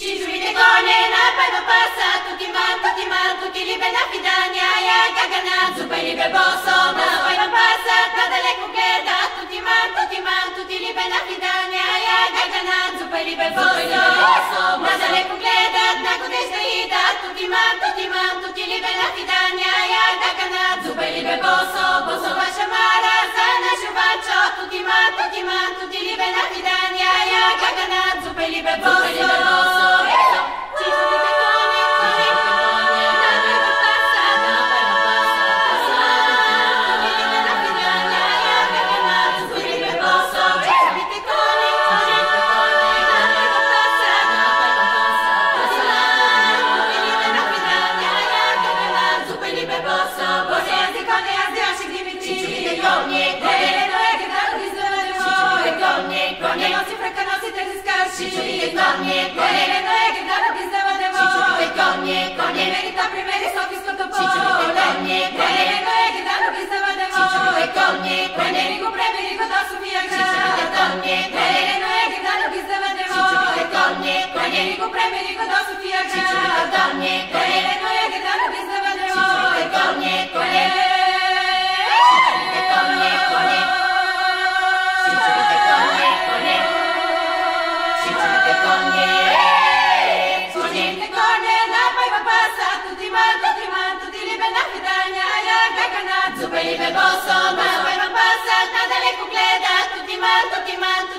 Și jumite konena pego pasa tutti libe na fidania ya gagana zupa libe boso na pego pasa kadale kukleda tutti libe na fidania ya gagana zupa libe boso na dale kukleda na kudesta ida tutti libe na fidania ya gagana zupa libe boso vasha mara sana shubacho tutti libe na fidania ya gagana zupa libe boso Zupa libe boso, ma poi non passa, nada le cucleda, tutti man,